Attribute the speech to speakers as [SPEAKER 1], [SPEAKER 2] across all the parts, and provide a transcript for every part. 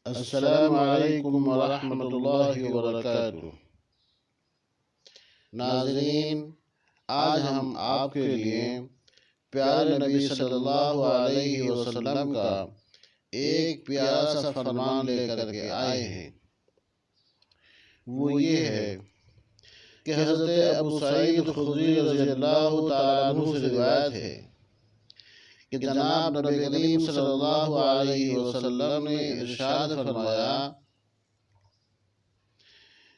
[SPEAKER 1] السلام علیکم ورحمۃ اللہ وبرکاتہ۔ ناظرین، آج ہم آپ کے لیے پیارے نبی صلی اللہ علیہ وسلم کا ایک پیارا سا فرمان لے کر کے آئے ہیں۔ وہ یہ ہے کہ حضرت ابو سعید خدری رضی اللہ تعالیٰ عنہ سے روایت ہے کہ جناب نبی کریم صلی اللہ علیہ وسلم نے ارشاد فرمایا،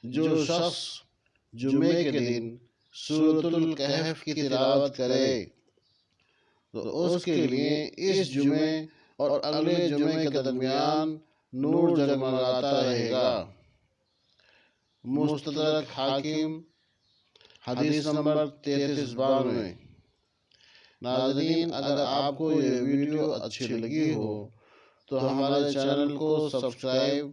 [SPEAKER 1] جو شخص جمعے کے دن سورۃ الکہف کی تلاوت کرے تو اس کے لیے اس جمعے اور اگلے جمعے کے درمیان نور جگمگاتا رہے گا۔ مستدرک حاکم، حدیث نمبر 3392۔ ناظرین، اگر آپ کو یہ ویڈیو اچھی لگی ہو تو ہمارے چینل کو سبسکرائب،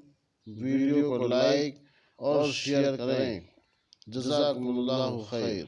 [SPEAKER 1] ویڈیو کو لائک اور شیئر کریں۔ جزاکم اللہ خیر۔